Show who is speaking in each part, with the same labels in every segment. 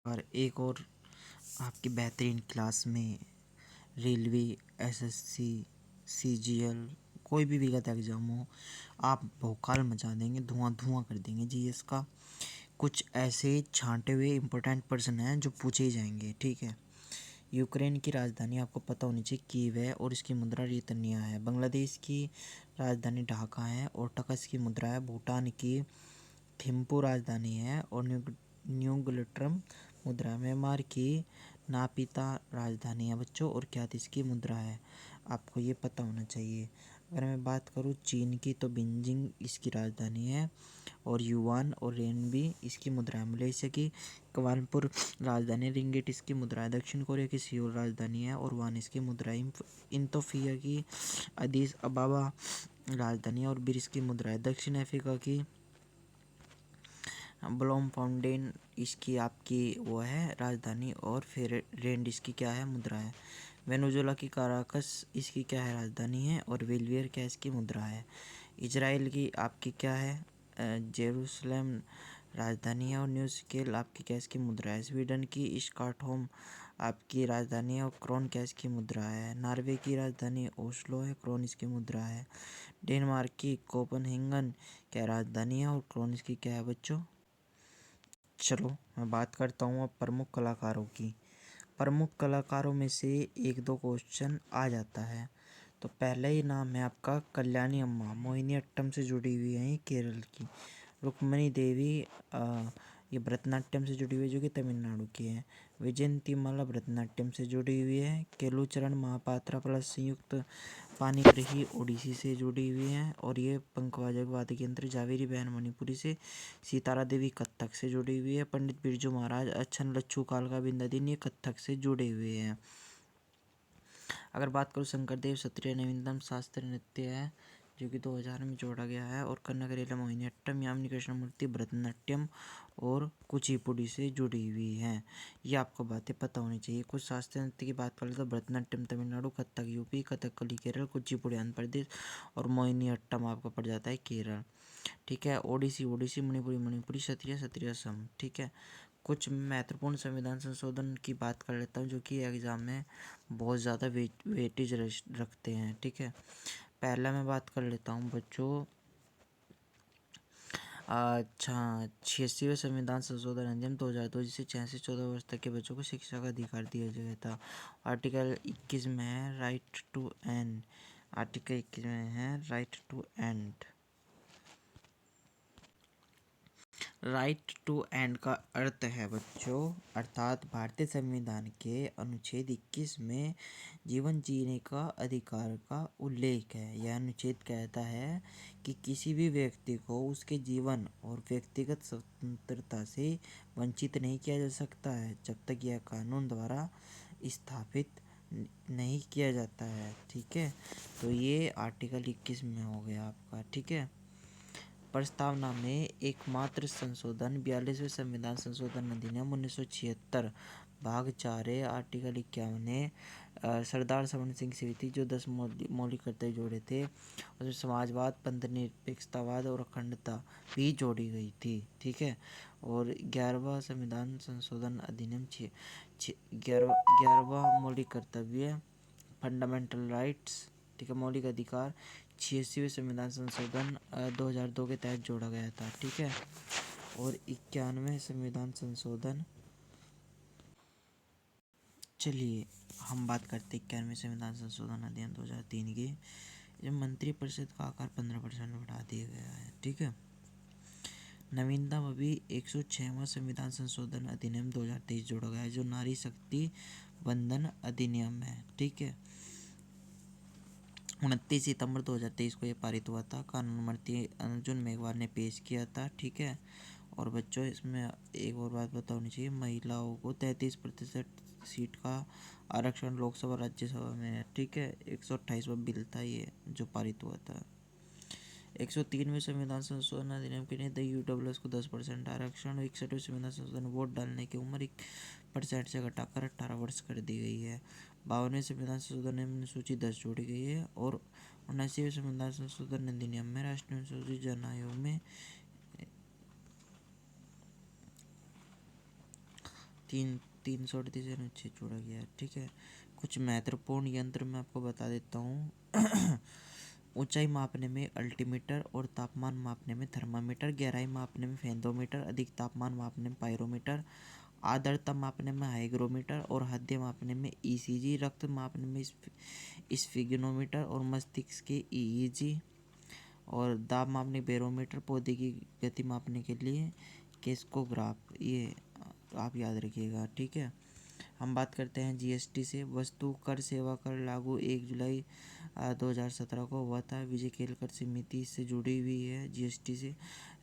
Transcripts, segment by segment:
Speaker 1: और एक और आपकी बेहतरीन क्लास में रेलवे, एसएससी, सीजीएल, कोई भी विगत एग्ज़ाम हो, आप भौकाल मचा देंगे, धुआं धुआं कर देंगे जीएस का। कुछ ऐसे छांटे हुए इम्पोर्टेंट पर्सन हैं जो पूछे ही जाएंगे, ठीक है। यूक्रेन की राजधानी आपको पता होनी चाहिए कीव है और इसकी मुद्रा रितनिया है। बांग्लादेश की राजधानी ढाका है और टकस की मुद्रा है। भूटान की थिम्पू राजधानी है और न्यूगलट्रम मुद्रा। म्यांमार की नापिता राजधानी है बच्चों और क्या इसकी मुद्रा है, आपको ये पता होना चाहिए। अगर मैं बात करूँ चीन की तो बीजिंग इसकी राजधानी है और युआन और रेनबी इसकी मुद्रा है। मलेशिया की क्वालालंपुर राजधानी, रिंगिट इसकी मुद्रा है। दक्षिण कोरिया की सियोल राजधानी है और वान इसकी मुद्रा है। इंतोफिया की अदीस अबाबा राजधानी है और बिर इसकी मुद्रा है। दक्षिण अफ्रीका की ब्लोम फाउंटेन इसकी आपकी वो है राजधानी और फिर रेंड इसकी क्या है, मुद्रा है। वेनेजुएला की काराकस इसकी क्या है, राजधानी है और वेलवियर क्या इसकी मुद्रा है। इजराइल की आपकी क्या है, जेरूसलम राजधानी है और न्यू स्केल आपकी क्या इसकी मुद्रा है। स्वीडन की स्टॉकहोम आपकी राजधानी है और क्रोन क्या इसकी मुद्रा है। नॉर्वे की राजधानी ओस्लो है, क्रोन इसकी मुद्रा है। डेनमार्क की कोपनहेगन क्या राजधानी है और क्रोन इसकी क्या है बच्चों। चलो मैं बात करता हूँ अब प्रमुख कलाकारों की। प्रमुख कलाकारों में से एक दो क्वेश्चन आ जाता है। तो पहला ही नाम है आपका कल्याणी अम्मा, मोहिनी अट्टम से जुड़ी हुई है, केरल की। रुक्मणी देवी ये भरतनाट्यम से जुड़ी हुई है जो कि तमिलनाडु की है। विजयंतीमाला भरतनाट्यम से जुड़ी हुई है। केलुचरण महापात्रा प्लस संयुक्त पाणिग्रही ओडिसी से जुड़ी हुई हैं और ये पंकवाजक वाद्य यंत्र जावेरी बहन मणिपुरी से। सितारा देवी कत्थक से जुड़ी हुई है। पंडित बिरजू महाराज अच्छन लच्छू कालका बिंदादीन ये कत्थक से जुड़े हुए हैं। अगर बात करूँ शंकरदेव शास्त्रीय नवीनतम शास्त्रीय नृत्य है जो कि 2000 में जोड़ा गया है और कन्नगरेला मोहिनीअट्टम, यामिनी कृष्णमूर्ति भरतनाट्यम और कुचिपुड़ी से जुड़ी हुई हैं। ये आपको बातें पता होनी चाहिए। कुछ शास्त्रीय नृत्य की बात करें तो भरतनाट्यम तमिलनाडु, कथक यूपी, कथकली केरल, कुचिपुड़ी आंध्र प्रदेश और मोहिनीअट्टम आपका पड़ जाता है केरल, ठीक है। ओडिसी मणिपुरी, क्षत्रिय असम, ठीक है। कुछ महत्वपूर्ण संविधान संशोधन की बात कर लेता हूँ जो कि एग्ज़ाम में बहुत ज़्यादा वेटेज रखते हैं, ठीक है। पहला मैं बात कर लेता हूँ बच्चों, अच्छा 86वें संविधान संशोधन अधिनियम 2002 जिसे 6 से 14 वर्ष तक के बच्चों को शिक्षा का अधिकार दिया गया था। आर्टिकल 21 में है राइट टू एंड, आर्टिकल 21 में है right to end. Right to end का अर्थ है बच्चों, अर्थात भारतीय संविधान के अनुच्छेद 21 में जीवन जीने का अधिकार का उल्लेख है। यह अनुच्छेद कहता है कि किसी भी व्यक्ति को उसके जीवन और व्यक्तिगत स्वतंत्रता से वंचित नहीं किया जा सकता है जब तक यह कानून द्वारा स्थापित नहीं किया जाता है, ठीक है। तो ये आर्टिकल 21 में हो गया आपका, ठीक है। प्रस्तावना में एकमात्र संशोधन 42वें संविधान संशोधन अधिनियम 1976 भाग 4 आर्टिकल 51 ने सरदार सरवण सिंह स्मृति जो 10 मौलिक कर्तव्य जोड़े थे उसमें समाजवाद, पंथनिरपेक्षतावाद और अखंडता भी जोड़ी गई थी, ठीक है। और 11वां संविधान संशोधन अधिनियम 11वां मौलिक कर्तव्य फंडामेंटल राइट्स, ठीक है, मौलिक अधिकार 86वें संविधान संशोधन 2002 के तहत जोड़ा गया था, ठीक है। और 91वें संविधान संशोधन, चलिए हम बात करते हैं 91वें संविधान संशोधन अधिनियम 2003 की। जब मंत्रिपरिषद का आकार 15% बढ़ा दिया गया है, ठीक है। नवीनतम अभी 106वां संविधान संशोधन अधिनियम 2023 जोड़ा गया है जो नारी शक्ति बंधन अधिनियम है, ठीक है। 29 सितंबर 2023 को ये पारित हुआ था। कानून मंत्री अर्जुन मेघवाल ने पेश किया था, ठीक है। और बच्चों इसमें एक और बात पता होनी चाहिए, महिलाओं को 33% सीट का आरक्षण लोकसभा राज्यसभा में है, ठीक है। 128वां बिल था ये जो पारित हुआ था। 103वें संविधान संशोधन अधिनियम के लिए यूडब्ल्यूएस को 10% आरक्षण। 61वें संविधान संशोधन वोट डालने की उम्र 1% से घटाकर 18 वर्ष कर दी गई है। 52वें संविधान संशोधन अनुसूची 10 जोड़ी गई है और 79वें संविधान संशोधन अधिनियम में राष्ट्रीय अनुसूचित जन आयोग में तीन सौ 38 अनुच्छेद जोड़ा गया है। ठीक है, कुछ महत्वपूर्ण यंत्र मैं आपको बता देता हूँ। ऊंचाई मापने में अल्टीमीटर और तापमान मापने में थर्मामीटर, गहराई मापने में फेंथोमीटर, अधिक तापमान मापने में पायरोमीटर, आर्द्रता मापने में हाइग्रोमीटर और हद्य मापने में ईसीजी, रक्त मापने में स्फिग्नोमीटर और मस्तिष्क के ईईजी, और दाब मापने बैरोमीटर, पौधे की गति मापने के लिए केस्कोग्राफ। ये आप याद रखिएगा। ठीक है, हम बात करते हैं जीएसटी से। वस्तु कर सेवा कर लागू 1 जुलाई 2017 को हुआ था। विजय केलकर समिति इससे जुड़ी हुई है जीएसटी से।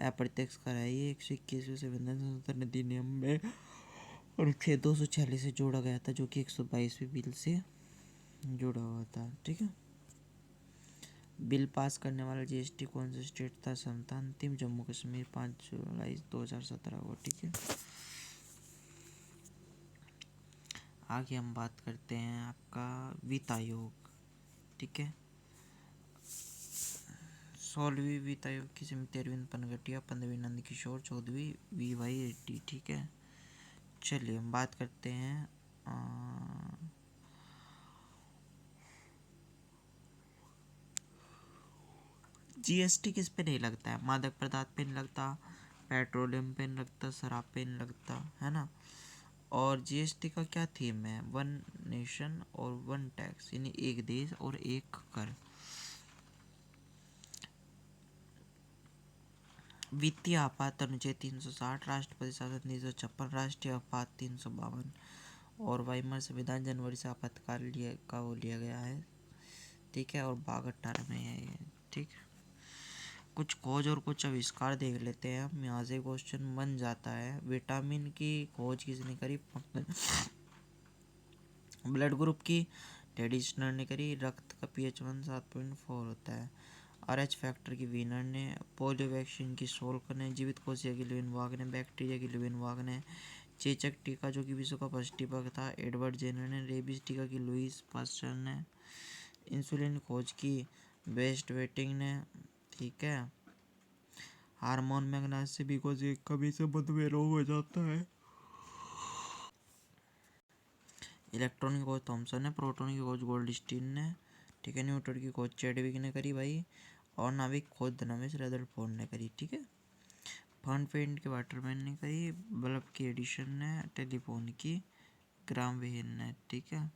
Speaker 1: अप्रत्यक्ष कर है ये 121वें संविधान संशोधन अधिनियम में अनुच्छेद 246 से जोड़ा गया था, जो कि 122वें बिल से जुड़ा हुआ था। ठीक है, बिल पास करने वाला जीएसटी कौन सा स्टेट था? समता अंतिम जम्मू कश्मीर 5 जुलाई 2017 को। ठीक है, आगे हम बात करते हैं आपका वित्त आयोग। ठीक है, 16वीं वित्त आयोग की समिति अरविंद पनगटिया, 15वीं नंद किशोर, 14वीं वीवाई रेड्डी। ठीक है, चलिए हम बात करते हैं जीएसटी किस पे नहीं लगता है? मादक पदार्थ पे नहीं लगता, पेट्रोलियम पे नहीं लगता, शराब पे नहीं लगता, है ना। और जीएसटी का क्या थीम है? वन नेशन और वन टैक्स, यानी एक देश और एक कर। वित्तीय आपात अनुच्छेद 360, राष्ट्रपति शासन 356, राष्ट्रीय आपात 352 और वाइमर संविधान जनवरी से आपातकाल का वो लिया गया है। ठीक है, और भाग 18 में है ये। ठीक, कुछ खोज और कुछ आविष्कार देख लेते हैं हम। यहाँ से क्वेश्चन बन जाता है। विटामिन की खोज किसने करी? ब्लड ग्रुप की ट्रेडिशनर ने करी। रक्त का पीएच 7.4 होता है। RH फैक्टर की वीनर ने। पोलियो वैक्सीन की शोल्क ने। जीवित कोशिका की लुईन वाग ने। बैक्टीरिया की लुईन वाग ने। चेचक टीका जो कि विश्व का फर्स्ट टीका था, एडवर्ड जेनर ने। रेबीज टीका की लुईस पास्चर ने। इंसुलिन खोज की बेस्ट वेटिंग ने। ठीक है, हार्मोन मैग्नेस से भी कभी से मधुमेह रोग हो जाता है। इलेक्ट्रॉन की खोज थॉमसन ने। प्रोटॉन की खोज गोल्डस्टीन ने। ठीक है, न्यूटन की खोज चैडविक ने करी भाई। और नाविक खोज धनमेश रदरफोर्ड ने करी। ठीक है, फन पेंट के वाटरमैन ने करी। बल्ब की एडिशन ने। टेलीफोन की ग्राम वेन ने। ठीक है,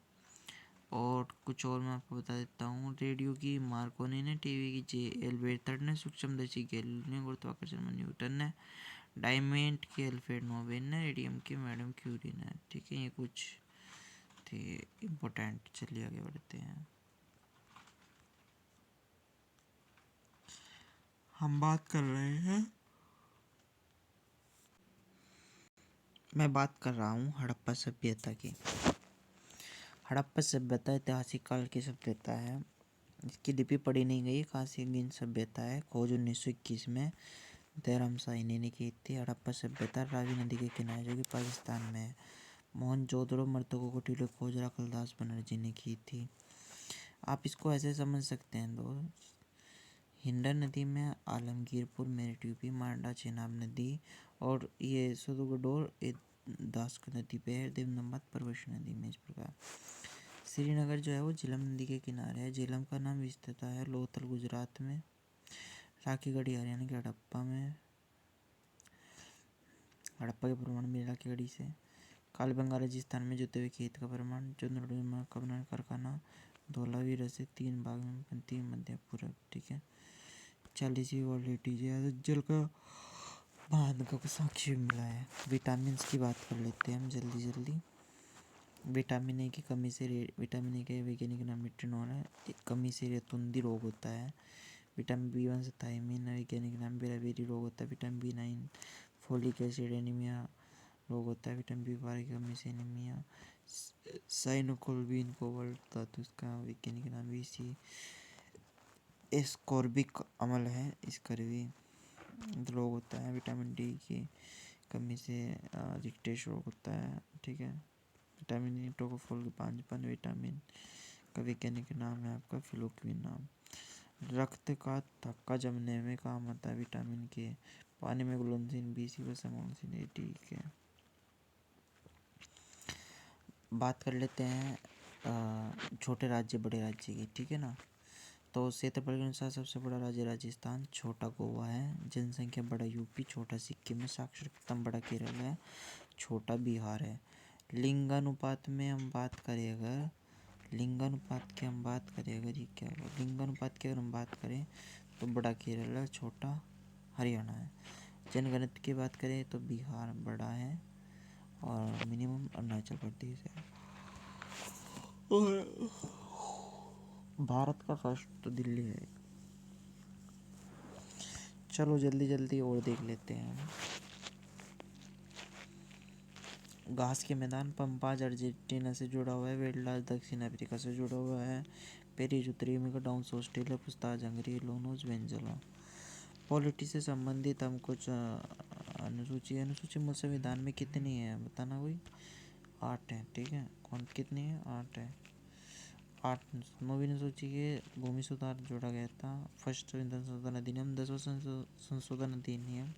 Speaker 1: और कुछ और मैं आपको बता देता हूँ। रेडियो की मार्कोनी ने। टीवी की JL बेर्थर्ड ने। सूक्ष्मदर्शी गैलीलियो ने। गुरुत्वाकर्षण में न्यूटन ने। डायमंड की अल्फ्रेड नोबेल ने। रेडियम की मैडम क्यूरी ने। ठीक है, ये कुछ थे इम्पोर्टेंट। चलिए आगे बढ़ते हैं। हम बात कर रहे हैं, मैं बात कर रहा हूँ हड़प्पा सभ्यता की। हड़प्पा सभ्यता ऐतिहासिक काल की सभ्यता है। इसकी लिपि पढ़ी नहीं गई। कांस्ययुगीन सभ्यता है। खोज 1921 में देहराम साइनी ने की थी। हड़प्पा सभ्यता रावी नदी के किनारे जो कि पाकिस्तान में है। मोहनजोदड़ो मृतकों को टीले खोज राखलदास बनर्जी ने की थी। आप इसको ऐसे समझ सकते हैं दोस्त। हिंडन नदी में आलमगीरपुर, मेरठ यूपी, मांडा चेनाब नदी, और ये सुदुगडोर दास्क नदी पे है। देवनम्बत परवश नदी में। इस प्रकार श्रीनगर जो है वो झेलम नदी के किनारे है। झेलम का नाम विस्तृत है लोथल गुजरात में। राखीगढ़ी हरियाणा के हड़प्पा में। हड़प्पा के प्रमाण मिला राखीगढ़ी से। कालीबंगा राजस्थान में जोते हुए खेत का प्रमाण। चंद्रोमा का बनाना कारखाना। धोलावीरा से 3 भाग में बनती मध्य पूरब। ठीक है, 40वीं वर्ल्ड हेरिटेज जल का बांध का साक्ष्य मिला है। विटामिन की बात कर लेते हैं हम जल्दी। विटामिन ए की कमी से विटामिन ए के वैज्ञानिक नाम रेटिनॉल है। कमी से रेतुंदी रोग होता है। विटामिन B1 से थायमिन वैज्ञानिक नाम बेराबेरी रोग होता है। Vitamin B9 folic acid anaemia रोग होता है। विटामिन B12 की कमी से एनीमिया। साइनोकोल्बिन कोबाल्ट धातु इसका वैज्ञानिक नाम VC एस्कॉर्बिक अम्ल है। स्कर्वी रोग होता है। विटामिन D की कमी से रिक्टेश रोग होता है। ठीक है, विटामिन E टोकोफोल के 5 विटामिन का वैज्ञानिक नाम है आपका फिलोक्विन नाम। रक्त का थक्का जमने में काम आता है विटामिन के। पानी में ग्लोसिन BC व समोसिन A। ठीक है, बात कर लेते हैं छोटे राज्य बड़े राज्य की, ठीक है ना। तो क्षेत्रफल के अनुसार सबसे बड़ा राज्य राजस्थान, छोटा गोवा है, जनसंख्या बड़ा यूपी, छोटा सिक्किम है, साक्षरता बड़ा केरल है, छोटा बिहार है। लिंगानुपात में हम बात करें अगर, लिंगानुपात की हम बात करें अगर, ये क्या होगा, लिंगानुपात की अगर हम बात करें तो बड़ा केरल है, छोटा हरियाणा है। जनगणना की बात करें तो बिहार बड़ा है और मिनिमम अरुणाचल प्रदेश है। और भारत का फर्स्ट तो दिल्ली है। चलो जल्दी जल्दी और देख लेते हैं। घास के मैदान पंपाज अर्जेंटीना से जुड़ा हुआ है, वेल्डास दक्षिण अफ्रीका से जुड़ा हुआ है, पेरिस उत्तरी America, downs Australia, पुस्ताज Hungary, लोनोस Venezuela. Polity से संबंधित हम कुछ अनुसूची में संविधान में कितनी है बताना कोई। 8 है, ठीक है। कौन कितनी है? 8 है। 8 नवीं अनुसूची के भूमि सुधार जोड़ा गया था, फर्स्ट संविधान संशोधन अधिनियम, 10वां संशोधन अधिनियम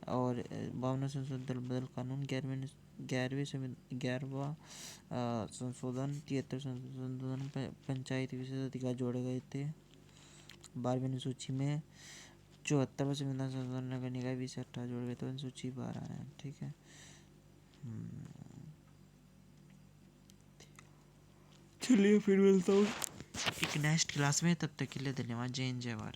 Speaker 1: और 52वां संशोधन बदल कानून, 11वां संशोधन, 73 संशोधन, पंचायत विशेष अधिकार जोड़े गए थे। 12वीं अनुसूची में 74वां संविधान संशोधन नगर निकाय विषय 18 जोड़े गए थे, अनुसूची 12 है, ठीक है। चलिए फिर मिलता हूँ एक नेक्स्ट क्लास में, तब तक के लिए धन्यवाद। जय हिंद, जय भारत।